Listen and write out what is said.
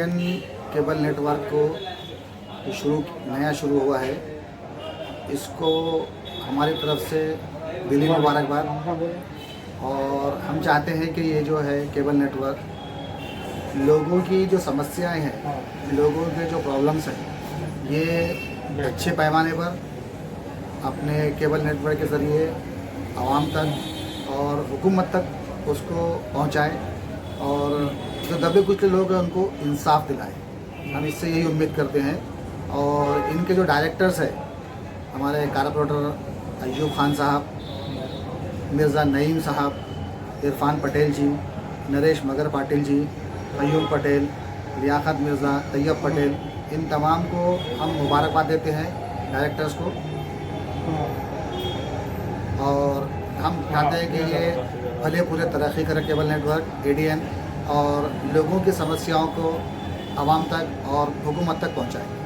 एडियन cable network को नया शुरू हुआ है, इसको हमारी तरफ से दिली मुबारकबाद। और हम चाहते हैं कि ये जो है केबल नेटवर्क लोगों की जो समस्याएं हैं, लोगों के जो प्रॉब्लम्स हैं, ये अच्छे पैमाने पर अपने केबल नेटवर्क के ज़रिए आवाम तक और हुकूमत तक उसको पहुंचाए और जो दबे कुचले लोग हैं उनको इंसाफ दिलाए। हम इससे यही उम्मीद करते हैं। और इनके जो डायरेक्टर्स हैं, हमारे कारपोरेटर अय्यूब खान साहब, मिर्ज़ा नईम साहब, इरफान पटेल जी, नरेश मगर पाटिल जी, क़य्यूम पटेल, लियाकत मिर्ज़ा, तैयब पटेल, इन तमाम को हम मुबारकबाद देते हैं डायरेक्टर्स को। और हम चाहते हैं कि ये भले पूरे तरक्की करे केबल नेटवर्क एडीएन और लोगों की समस्याओं को आवाम तक और हुकूमत तक पहुँचाए।